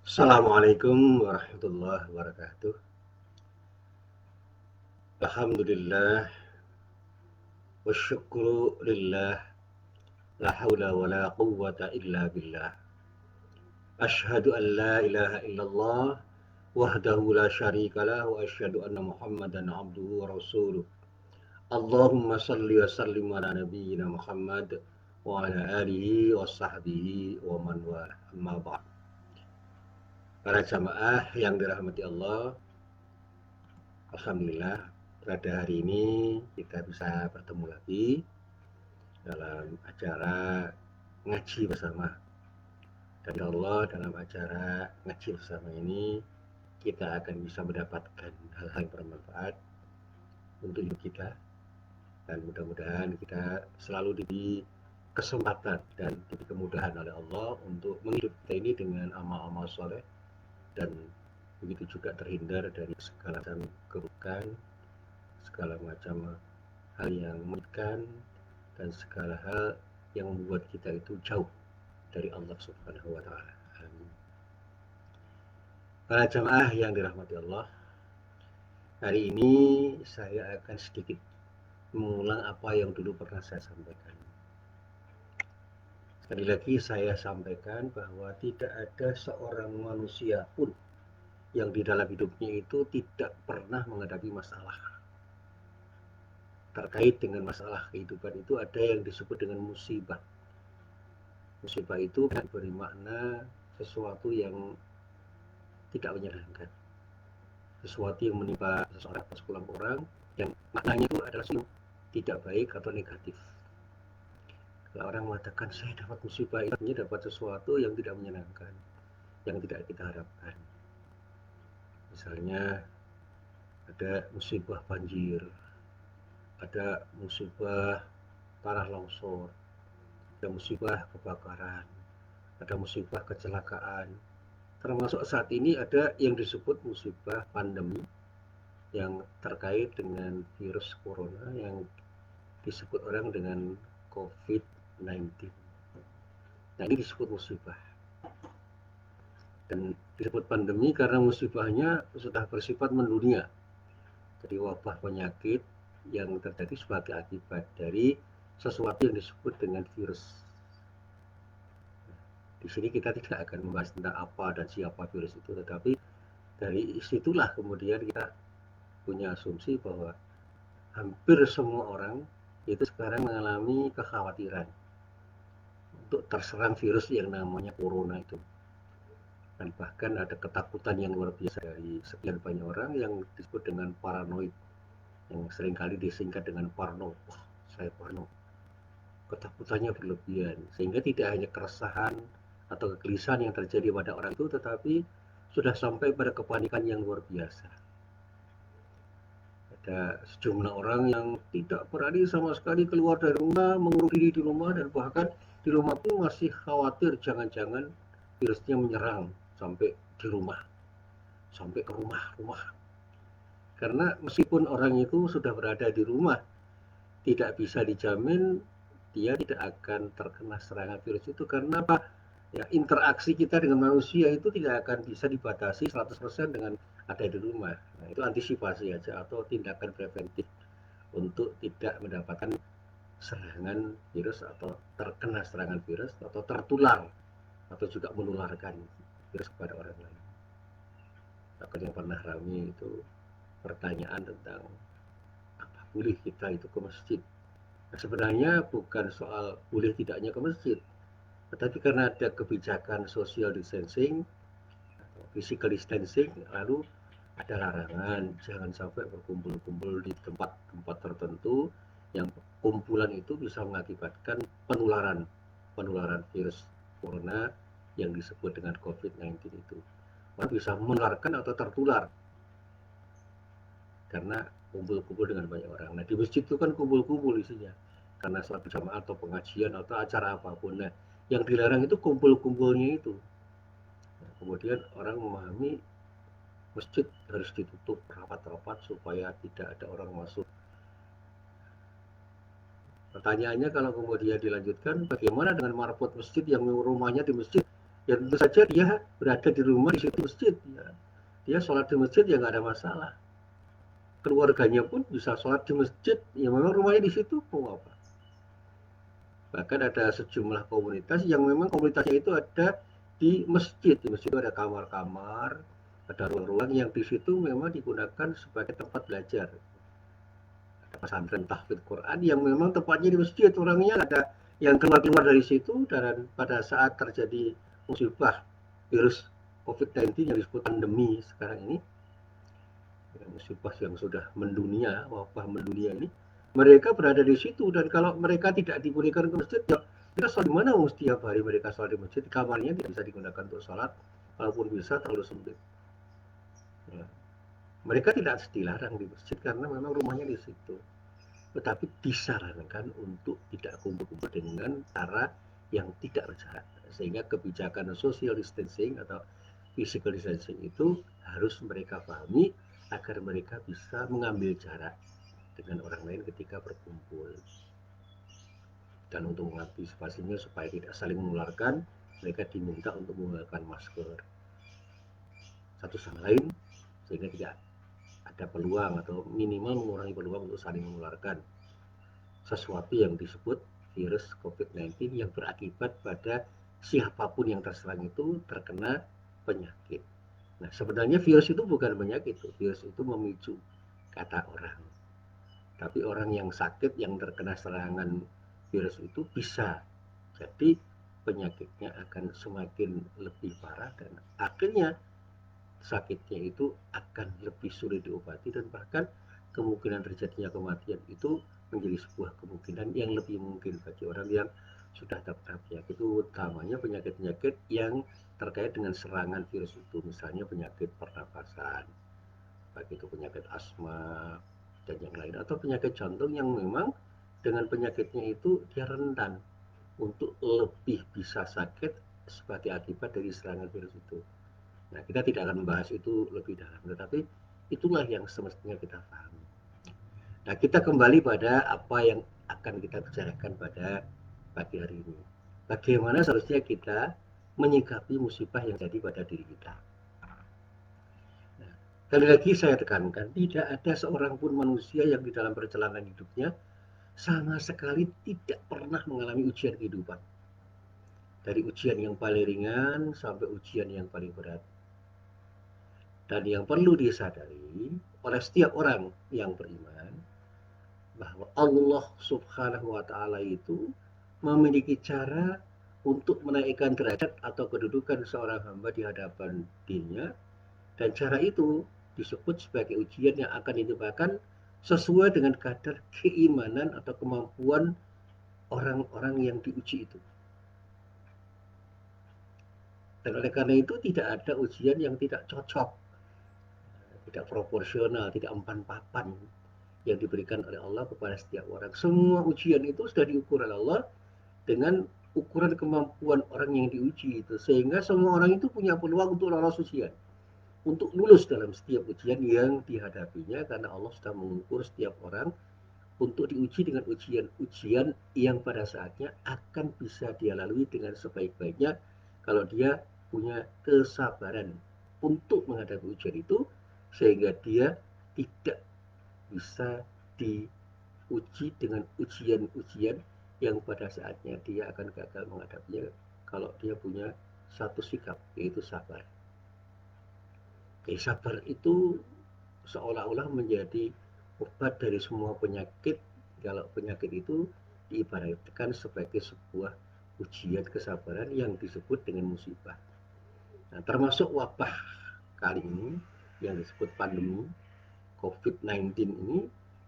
Assalamualaikum warahmatullahi wabarakatuh. Alhamdulillah wa syukru lillah la haula wa la quwwata illa billah. Ashhadu an la ilaha illallah wahdahu la syarika lah wa asyhadu anna Muhammadan abduhu wa rasuluh. Allahumma salli wa sallim ala nabiyyina Muhammad wa ala alihi wa sahbihi wa man wala. Amma ba'd. Para jamaah yang dirahmati Allah, alhamdulillah pada hari ini kita bisa bertemu lagi dalam acara ngaji bersama. Dan Allah dalam acara ngaji bersama ini kita akan bisa mendapatkan hal-hal yang bermanfaat untuk hidup kita, dan mudah-mudahan kita selalu diberi kesempatan dan diberi kemudahan oleh Allah untuk menghidup kita ini dengan amal-amal soleh, dan begitu juga terhindar dari segala macam keburukan, segala macam hal yang menyakitkan, dan segala hal yang membuat kita itu jauh dari Allah Subhanahu wa taala. Amin. Para jamaah yang dirahmati Allah, hari ini saya akan sedikit mengulang apa yang dulu pernah saya sampaikan. Sekali lagi saya sampaikan bahwa tidak ada seorang manusia pun yang di dalam hidupnya itu tidak pernah menghadapi masalah. Terkait dengan masalah kehidupan itu ada yang disebut dengan musibah. Musibah itu beri makna sesuatu yang tidak menyenangkan, sesuatu yang menimpa seseorang atau sekelompok orang yang maknanya itu adalah sesuatu tidak baik atau negatif. Kalau orang mengatakan saya dapat musibah, itu dapat sesuatu yang tidak menyenangkan, yang tidak kita harapkan. Misalnya ada musibah banjir, ada musibah tanah longsor, ada musibah kebakaran, ada musibah kecelakaan. Termasuk saat ini ada yang disebut musibah pandemi yang terkait dengan virus corona yang disebut orang dengan COVID-19. Nah, ini disebut musibah. Dan disebut pandemi karena musibahnya sudah bersifat mendunia. Jadi wabah penyakit yang terjadi sebagai akibat dari sesuatu yang disebut dengan virus. Di sini kita tidak akan membahas tentang apa dan siapa virus itu, tetapi dari situlah kemudian kita punya asumsi bahwa hampir semua orang itu sekarang mengalami kekhawatiran untuk terserang virus yang namanya corona itu. Dan bahkan ada ketakutan yang luar biasa dari sekian banyak orang yang disebut dengan paranoid, yang seringkali disingkat dengan parno. Wah, saya parno. Ketakutannya berlebihan, sehingga tidak hanya keresahan atau kegelisahan yang terjadi pada orang itu, tetapi sudah sampai pada kepanikan yang luar biasa. Ada sejumlah orang yang tidak berani sama sekali keluar dari rumah, mengurung diri di rumah, dan bahkan di rumah pun masih khawatir jangan-jangan virusnya menyerang sampai di rumah, sampai ke rumah-rumah. Karena meskipun orang itu sudah berada di rumah, tidak bisa dijamin dia tidak akan terkena serangan virus itu. Karena apa? Ya, interaksi kita dengan manusia itu tidak akan bisa dibatasi 100% dengan ada di rumah. Nah, itu antisipasi aja atau tindakan preventif untuk tidak mendapatkan serangan virus atau terkena serangan virus atau tertular atau juga menularkan virus kepada orang lain. Bahkan yang pernah ramai itu pertanyaan tentang apa boleh kita itu ke masjid. Nah, sebenarnya bukan soal boleh tidaknya ke masjid, tetapi karena ada kebijakan social distancing, physical distancing, lalu ada larangan jangan sampai berkumpul-kumpul di tempat-tempat tertentu yang kumpulan itu bisa mengakibatkan penularan penularan virus corona yang disebut dengan COVID-19 itu. Orang bisa menularkan atau tertular karena kumpul-kumpul dengan banyak orang. Nah, di masjid itu kan kumpul-kumpul isinya karena sholat berjamaah atau pengajian atau acara apapun. Nah, yang dilarang itu kumpul-kumpulnya itu. Nah, kemudian orang memahami masjid harus ditutup rapat-rapat supaya tidak ada orang masuk. Pertanyaannya kalau kemudian dilanjutkan, bagaimana dengan marbot masjid yang rumahnya di masjid, Ya tentu saja dia berada di rumah, di situ masjid. Ya. Dia sholat di masjid ya nggak ada masalah. Keluarganya pun bisa sholat di masjid, ya memang rumahnya di situ, mau apa. Bahkan ada sejumlah komunitas yang memang komunitasnya itu ada di masjid. Di masjid itu ada kamar-kamar, ada ruang-ruang yang di situ memang digunakan sebagai tempat belajar. Ada pesantren tahfidz Quran yang memang tempatnya di masjid, orangnya ada yang keluar-keluar dari situ, dan pada saat terjadi musibah virus COVID-19 yang disebut pandemi sekarang ini, musibah yang sudah mendunia, wabah mendunia ini, mereka berada di situ, dan kalau mereka tidak diberikan ke masjid, ya mereka sholat di mana? Setiap hari mereka sholat di masjid, kamarnya tidak bisa digunakan untuk sholat, walaupun bisa terlalu sempit. Ya. Mereka tidak dilarang di masjid karena memang rumahnya di situ, tetapi disarankan untuk tidak kumpul-kumpul dengan cara yang tidak berjarak, sehingga kebijakan social distancing atau physical distancing itu harus mereka pahami agar mereka bisa mengambil jarak dengan orang lain ketika berkumpul. Dan untuk mengantisipasinya supaya tidak saling menularkan, mereka diminta untuk menggunakan masker satu sama lain sehingga tidak ada peluang atau minimal mengurangi peluang untuk saling menularkan sesuatu yang disebut virus COVID-19 yang berakibat pada siapapun yang terserang itu terkena penyakit. Nah, sebenarnya virus itu bukan penyakit, virus itu memicu, kata orang. Tapi orang yang sakit, yang terkena serangan virus itu bisa jadi penyakitnya akan semakin lebih parah, dan akhirnya sakitnya itu akan lebih sulit diobati, dan bahkan kemungkinan terjadinya kematian itu menjadi sebuah kemungkinan yang lebih mungkin bagi orang yang sudah terkena penyakit itu, utamanya penyakit-penyakit yang terkait dengan serangan virus itu, misalnya penyakit pernapasan, baik itu penyakit asma dan yang lain, atau penyakit jantung yang memang dengan penyakitnya itu dia rentan untuk lebih bisa sakit sebagai akibat dari serangan virus itu. Nah, kita tidak akan membahas itu lebih dalam, tetapi itulah yang semestinya kita pahami. Nah, kita kembali pada apa yang akan kita bicarakan pada pagi hari ini. Bagaimana seharusnya kita menyikapi musibah yang terjadi pada diri kita. Nah, kali lagi saya tekankan, tidak ada seorang pun manusia yang di dalam perjalanan hidupnya sama sekali tidak pernah mengalami ujian kehidupan. Dari ujian yang paling ringan sampai ujian yang paling berat. Dan yang perlu disadari oleh setiap orang yang beriman, bahwa Allah Subhanahu wa Ta'ala itu memiliki cara untuk menaikkan derajat atau kedudukan seorang hamba di hadapan dirinya, dan cara itu disebut sebagai ujian yang akan ditimpakan sesuai dengan kadar keimanan atau kemampuan orang-orang yang diuji itu. Dan oleh karena itu tidak ada ujian yang tidak cocok, tidak proporsional, tidak empan-papan yang diberikan oleh Allah kepada setiap orang. Semua ujian itu sudah diukur oleh Allah dengan ukuran kemampuan orang yang diuji itu, sehingga semua orang itu punya peluang untuk lolos ujian, untuk lulus dalam setiap ujian yang dihadapinya, karena Allah sudah mengukur setiap orang untuk diuji dengan ujian-ujian yang pada saatnya akan bisa dia lalui dengan sebaik-baiknya kalau dia punya kesabaran untuk menghadapi ujian itu, sehingga dia tidak bisa diuji dengan ujian-ujian yang pada saatnya dia akan gagal menghadapinya kalau dia punya satu sikap, yaitu sabar. Jadi sabar itu seolah-olah menjadi obat dari semua penyakit, kalau penyakit itu diibaratkan sebagai sebuah ujian kesabaran yang disebut dengan musibah. Nah, termasuk wabah kali ini yang disebut pandemi COVID-19 ini,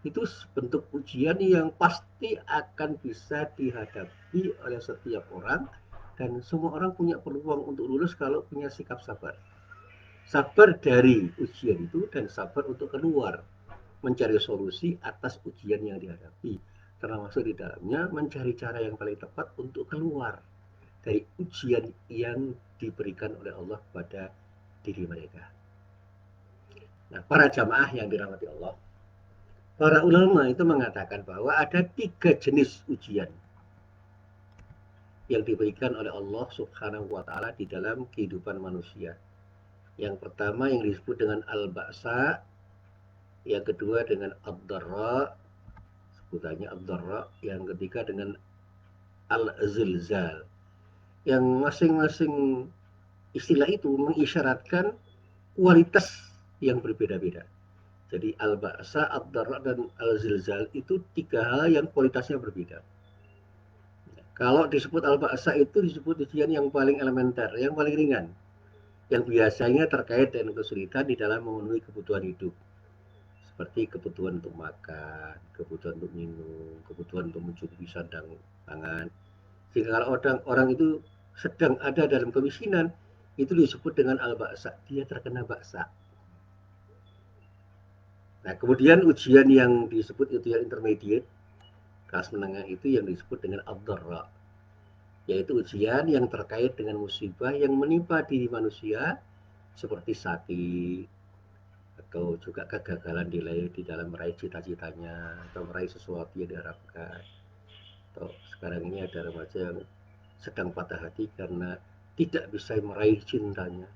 itu bentuk ujian yang pasti akan bisa dihadapi oleh setiap orang, dan semua orang punya peluang untuk lulus kalau punya sikap sabar. Sabar dari ujian itu dan sabar untuk keluar mencari solusi atas ujian yang dihadapi, termasuk di dalamnya mencari cara yang paling tepat untuk keluar dari ujian yang diberikan oleh Allah pada diri mereka. Nah, para jamaah yang dirahmati Allah, para ulama itu mengatakan bahwa ada 3 jenis ujian. yang diberikan oleh Allah Subhanahu wa taala di dalam kehidupan manusia. Yang pertama yang disebut dengan al-ba'sa, yang kedua dengan ad-dharra, sebutannya ad-dharra, yang ketiga dengan al-zilzal. Yang masing-masing istilah itu mengisyaratkan kualitas yang berbeda-beda. Jadi al-ba'sa, ad-dharra, dan al-zilzal itu tiga hal yang kualitasnya berbeda. Kalau disebut al-ba'sa itu disebut ujian yang paling elementer, yang paling ringan, yang biasanya terkait dengan kesulitan di dalam memenuhi kebutuhan hidup. Seperti kebutuhan untuk makan, kebutuhan untuk minum, kebutuhan untuk mencukupi sandang pangan. Sehingga kalau orang itu sedang ada dalam kemiskinan, itu disebut dengan al-ba'sa, dia terkena baksa. Nah, kemudian ujian yang disebut ujian intermediate, kelas menengah, itu yang disebut dengan ad-dharra, yaitu ujian yang terkait dengan musibah yang menimpa diri manusia seperti sakit, atau juga kegagalan di dalam meraih cita-citanya atau meraih sesuatu yang diharapkan. Atau sekarang ini ada remaja yang sedang patah hati karena tidak bisa meraih cintanya,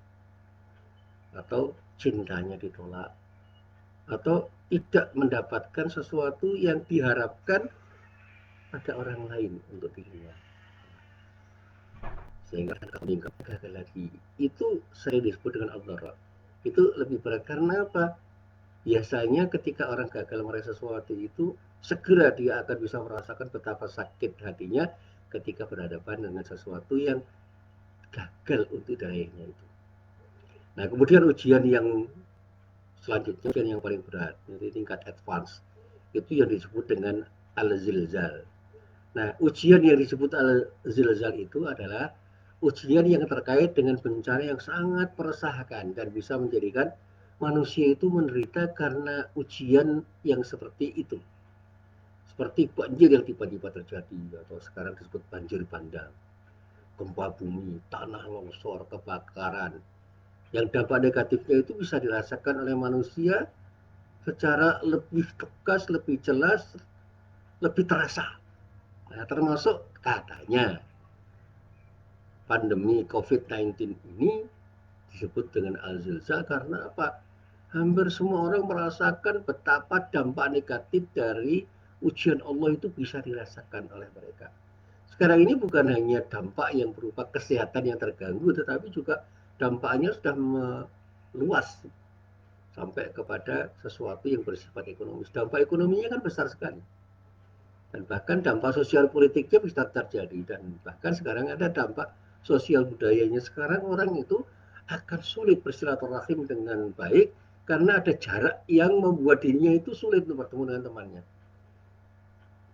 atau cintanya ditolak, atau tidak mendapatkan sesuatu yang diharapkan pada orang lain untuk dirinya, sehingga meningkat gagal lagi. Itu sering disebut dengan ad-dharra. Itu lebih berat karena apa? Biasanya ketika orang gagal meraih sesuatu itu, segera dia akan bisa merasakan betapa sakit hatinya ketika berhadapan dengan sesuatu yang gagal untuk diraihnya itu. Nah, kemudian ujian yang selanjutnya, ujian yang paling berat, jadi tingkat advance, itu yang disebut dengan al-zilzal. Nah, ujian yang disebut al-zilzal itu adalah ujian yang terkait dengan bencana yang sangat meresahkan dan bisa menjadikan manusia itu menderita karena ujian yang seperti itu. Seperti banjir yang tiba-tiba terjadi, atau sekarang disebut banjir bandang, gempa bumi, tanah longsor, kebakaran. Yang dampak negatifnya itu bisa dirasakan oleh manusia secara lebih tegas, lebih jelas, lebih terasa. Nah, termasuk katanya pandemi COVID-19 ini disebut dengan al-zilzal karena apa? Hampir semua orang merasakan betapa dampak negatif dari ujian Allah itu bisa dirasakan oleh mereka. Sekarang ini bukan hanya dampak yang berupa kesehatan yang terganggu, tetapi juga dampaknya sudah meluas sampai kepada sesuatu yang bersifat ekonomis. Dampak ekonominya kan besar sekali. Dan bahkan dampak sosial politiknya bisa terjadi, dan bahkan sekarang ada dampak sosial budayanya. Sekarang orang itu akan sulit bersilaturahim dengan baik karena ada jarak yang membuat dirinya itu sulit untuk bertemu dengan temannya.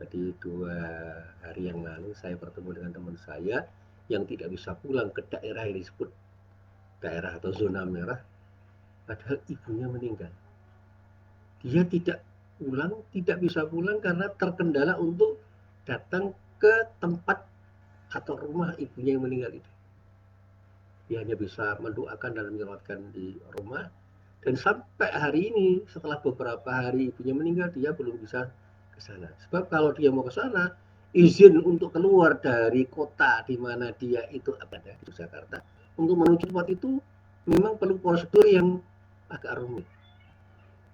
Jadi 2 hari yang lalu saya bertemu dengan teman saya yang tidak bisa pulang ke daerah yang disebut daerah atau zona merah, padahal ibunya meninggal. Dia tidak bisa pulang karena terkendala untuk datang ke tempat atau rumah ibunya yang meninggal itu. Dia hanya bisa mendoakan dan menyelamatkan di rumah, dan sampai hari ini setelah beberapa hari ibunya meninggal, dia belum bisa ke sana. Sebab kalau dia mau ke sana, izin untuk keluar dari kota di mana dia itu ada di Jakarta untuk menuju tempat itu memang perlu prosedur yang agak rumit.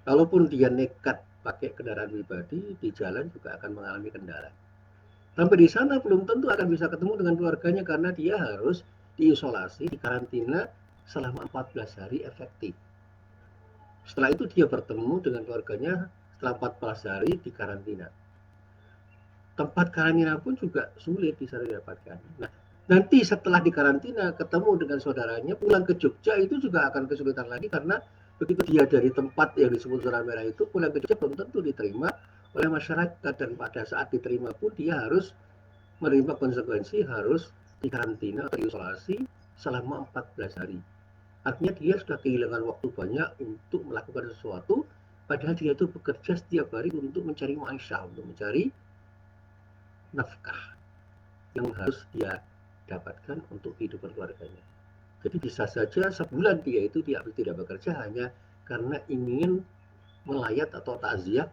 Kalaupun dia nekat pakai kendaraan pribadi, di jalan juga akan mengalami kendala. Sampai di sana belum tentu akan bisa ketemu dengan keluarganya karena dia harus diisolasi, dikarantina selama 14 hari efektif. Setelah itu dia bertemu dengan keluarganya setelah 14 hari dikarantina. Tempat karantina pun juga sulit bisa didapatkan. Nah, nanti setelah dikarantina ketemu dengan saudaranya, pulang ke Jogja itu juga akan kesulitan lagi karena begitu dia dari tempat yang disebut zona merah itu pulang ke Jogja belum tentu diterima oleh masyarakat, dan pada saat diterima pun dia harus menerima konsekuensi, harus dikarantina atau diisolasi selama 14 hari. Artinya dia sudah kehilangan waktu banyak untuk melakukan sesuatu, padahal dia itu bekerja setiap hari untuk mencari maisha, untuk mencari nafkah yang harus dia dapatkan untuk kehidupan keluarganya. Jadi bisa saja sebulan dia itu tidak bekerja hanya karena ingin melayat atau takziah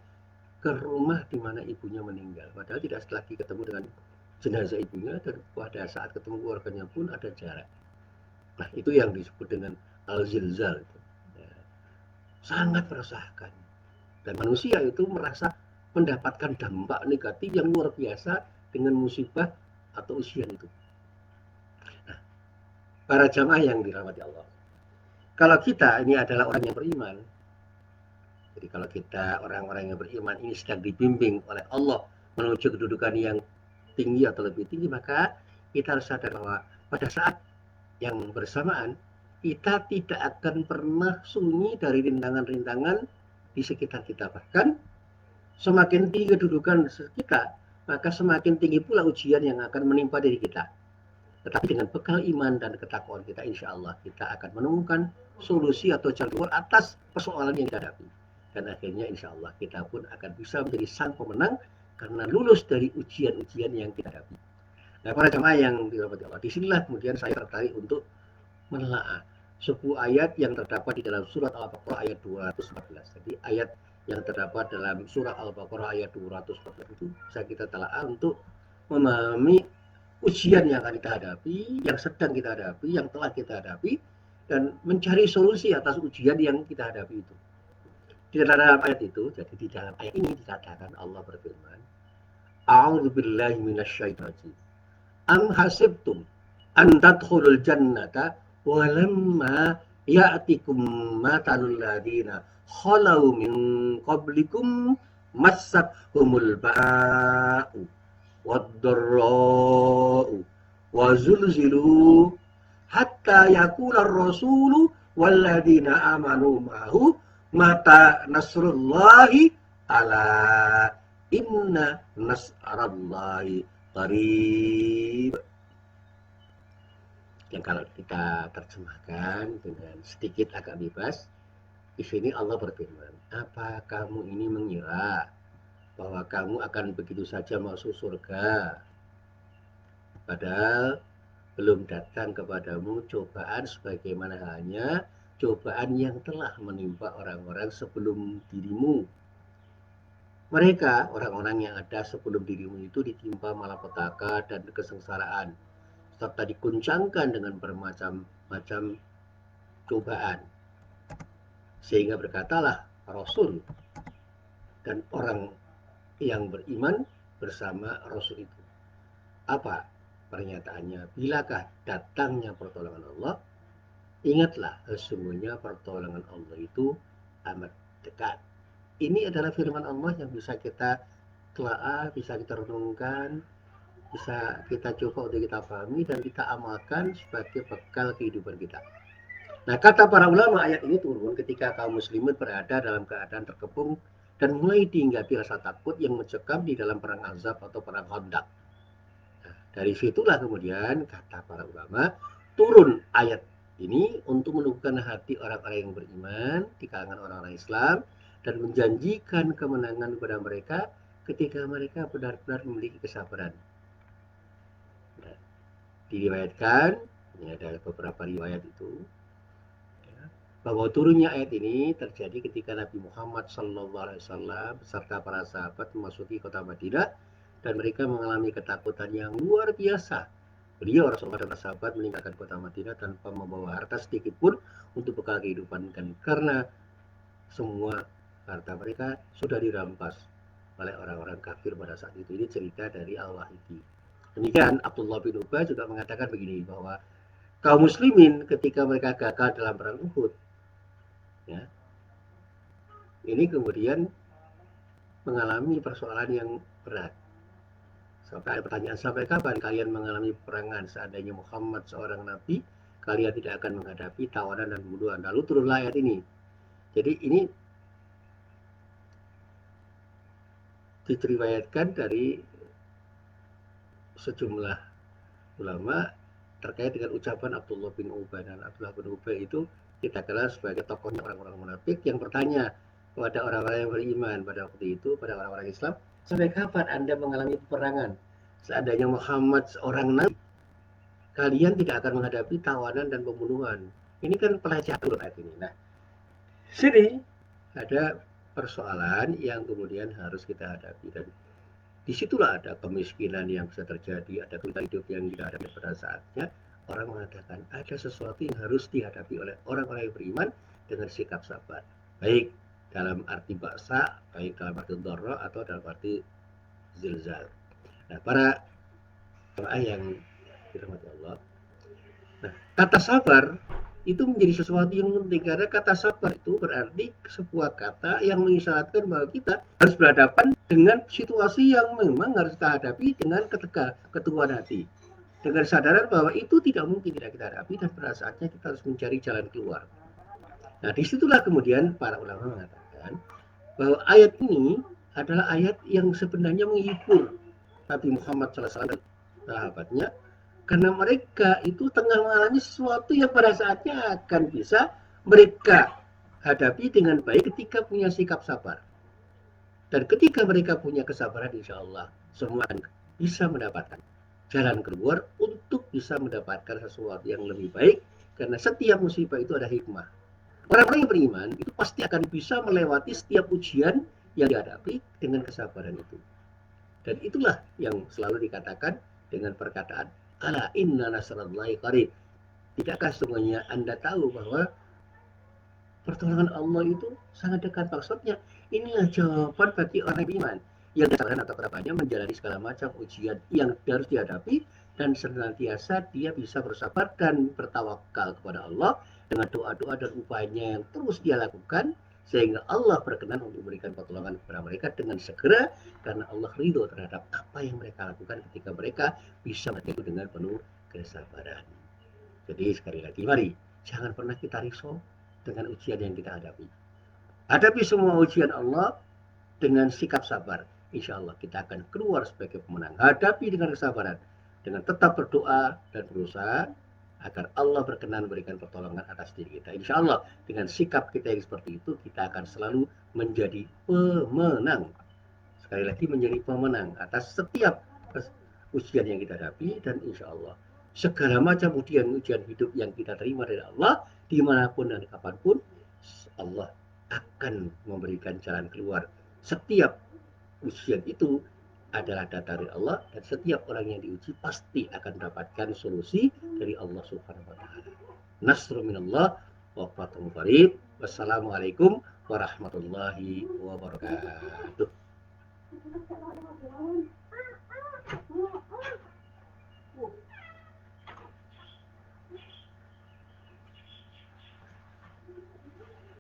ke rumah di mana ibunya meninggal. Padahal tidak lagi ketemu dengan jenazah ibunya, dan pada saat ketemu keluarganya pun ada jarak. Nah, itu yang disebut dengan al-zilzal. Ya, sangat meresahkan. Dan manusia itu merasa mendapatkan dampak negatif yang luar biasa dengan musibah atau ujian itu. Nah, para jamaah yang dirahmati Allah, kalau kita ini adalah orang yang beriman, jadi kalau kita orang-orang yang beriman ini sedang dibimbing oleh Allah menuju kedudukan yang tinggi atau lebih tinggi, maka kita harus sadar bahwa pada saat yang bersamaan kita tidak akan pernah sunyi dari rintangan-rintangan di sekitar kita. Bahkan semakin tinggi kedudukan kita, maka semakin tinggi pula ujian yang akan menimpa diri kita. Tetapi dengan bekal iman dan ketakwaan kita, insya Allah kita akan menemukan solusi atau jalan keluar atas persoalan yang kita hadapi. Dan akhirnya insya Allah kita pun akan bisa menjadi sang pemenang karena lulus dari ujian-ujian yang kita hadapi. Nah, para jemaah yang dirahmati Allah, disinilah kemudian saya tertarik untuk menelaah sebuah ayat yang terdapat di dalam surat Al-Baqarah ayat 214. Jadi ayat yang terdapat dalam surat Al-Baqarah ayat 214 itu bisa kita telaah untuk memahami ujian yang akan kita hadapi, yang sedang kita hadapi, yang telah kita hadapi, dan mencari solusi atas ujian yang kita hadapi itu. Di dalam ayat itu, jadi di dalam ayat ini dikatakan Allah berfirman, A'udzubillahi minasyaitonir Am hasibtum an tadkhulul jannata walamma ya'tikum matalul ladina khalau min qablikum massathumul ba'u wad-dharra'u wa zulzilu hatta yaqula ar-rasulu wal ladina amanu ma'ahu mata nasrullahi ala inna nasrallahi qarib. Yang kalau kita terjemahkan dengan sedikit agak bebas, di sini Allah berfirman, apa kamu ini mengira bahwa kamu akan begitu saja masuk surga, padahal belum datang kepadamu cobaan sebagaimana halnya cobaan yang telah menimpa orang-orang sebelum dirimu. Mereka, orang-orang yang ada sebelum dirimu itu ditimpa malapetaka dan kesengsaraan, serta diguncangkan dengan bermacam-macam cobaan. Sehingga berkatalah Rasul dan orang yang beriman bersama Rasul itu. Apa pernyataannya? Bilakah datangnya pertolongan Allah, ingatlah sesungguhnya pertolongan Allah itu amat dekat. Ini adalah firman Allah yang bisa kita telaah, bisa kita renungkan, bisa kita coba untuk kita pahami dan kita amalkan sebagai bekal kehidupan kita. Nah, kata para ulama, ayat ini turun ketika kaum muslimin berada dalam keadaan terkepung dan mulai dihinggapi rasa takut yang mencekam di dalam perang Ahzab atau perang Khandaq. Nah, dari situlah kemudian kata para ulama turun ayat ini untuk menumbuhkan hati orang-orang yang beriman di kalangan orang-orang Islam dan menjanjikan kemenangan kepada mereka ketika mereka benar-benar memiliki kesabaran. Nah, diriwayatkan, ini ada beberapa riwayat itu, ya, bahwa turunnya ayat ini terjadi ketika Nabi Muhammad SAW beserta para sahabat memasuki kota Madinah dan mereka mengalami ketakutan yang luar biasa. Beliau Rasulullah dan sahabat meninggalkan kota Madinah tanpa membawa harta sedikit pun untuk bekal kehidupan, dan karena semua harta mereka sudah dirampas oleh orang-orang kafir pada saat itu. Ini cerita dari Al-Wahidi. Demikian Abdullah bin Ubay juga mengatakan begini, bahwa kaum muslimin ketika mereka gagal dalam perang Uhud, ya, ini kemudian mengalami persoalan yang berat. Sampai ada pertanyaan, sampai kapan kalian mengalami peperangan? Seandainya Muhammad seorang nabi, kalian tidak akan menghadapi tawanan dan pembunuhan. Lalu turunlah ayat ini. Jadi ini diriwayatkan dari sejumlah ulama terkait dengan ucapan Abdullah bin Ubay. Dan Abdullah bin Ubay itu kita kenal sebagai tokohnya orang-orang munafik yang bertanya kepada orang-orang yang beriman pada waktu itu, pada orang-orang Islam, sampai kapan Anda mengalami peperangan? Seandainya Muhammad seorang nabi, kalian tidak akan menghadapi tawanan dan pembunuhan. Ini kan pelecehan ayat ini. Nah, sini ada persoalan yang kemudian harus kita hadapi. Dan Disitulah ada kemiskinan yang bisa terjadi, ada kesulitan hidup yang dihadapi pada saatnya orang mengatakan ada sesuatu yang harus dihadapi oleh orang-orang yang beriman dengan sikap sabar. Baik dalam arti baksa, baik dalam arti dharra atau dalam arti zilzal. Nah, para jemaah yang dirahmati Allah, nah, kata sabar itu menjadi sesuatu yang penting karena kata sabar itu berarti sebuah kata yang mengisyaratkan bahwa kita harus berhadapan dengan situasi yang memang harus kita hadapi dengan keteguhan hati, dengan kesadaran bahwa itu tidak mungkin tidak kita hadapi dan pada saatnya kita harus mencari jalan keluar. Nah, disitulah kemudian para ulama mengatakan bahwa ayat ini adalah ayat yang sebenarnya menghibur Nabi Muhammad SAW dan sahabatnya karena mereka itu tengah mengalami sesuatu yang pada saatnya akan bisa mereka hadapi dengan baik ketika punya sikap sabar. Dan ketika mereka punya kesabaran, insya Allah semua akan bisa mendapatkan jalan keluar untuk bisa mendapatkan sesuatu yang lebih baik karena setiap musibah itu ada hikmah. Orang-orang yang beriman itu pasti akan bisa melewati setiap ujian yang dihadapi dengan kesabaran itu. Dan itulah yang selalu dikatakan dengan perkataan ala inna nasrallahi qarib. Tidakkah sesungguhnya Anda tahu bahwa pertolongan Allah itu sangat dekat? Maksudnya inilah jawaban bagi orang beriman yang kesabaran atau kerabatnya menjalani segala macam ujian yang harus dihadapi dan senantiasa dia bisa bersabar dan bertawakal kepada Allah dengan doa-doa dan upayanya yang terus dia lakukan sehingga Allah berkenan untuk memberikan pertolongan kepada mereka dengan segera karena Allah ridho terhadap apa yang mereka lakukan ketika mereka bisa melakukan dengan penuh kesabaran. Jadi sekali lagi mari jangan pernah kita risau dengan ujian yang kita hadapi. Hadapi semua ujian Allah dengan sikap sabar. Insya Allah kita akan keluar sebagai pemenang. Hadapi dengan kesabaran, dengan tetap berdoa dan berusaha agar Allah berkenan memberikan pertolongan atas diri kita. Insya Allah dengan sikap kita yang seperti itu kita akan selalu menjadi pemenang. Sekali lagi menjadi pemenang atas setiap ujian yang kita hadapi dan insya Allah segala macam ujian hidup yang kita terima dari Allah dimanapun dan kapanpun Allah akan memberikan jalan keluar. Setiap ujian itu adalah data dari Allah dan setiap orang yang diuji pasti akan mendapatkan solusi dari Allah Subhanahu wa taala. Nasrun minallah wa fathun qarib. Wassalamualaikum warahmatullahi wabarakatuh.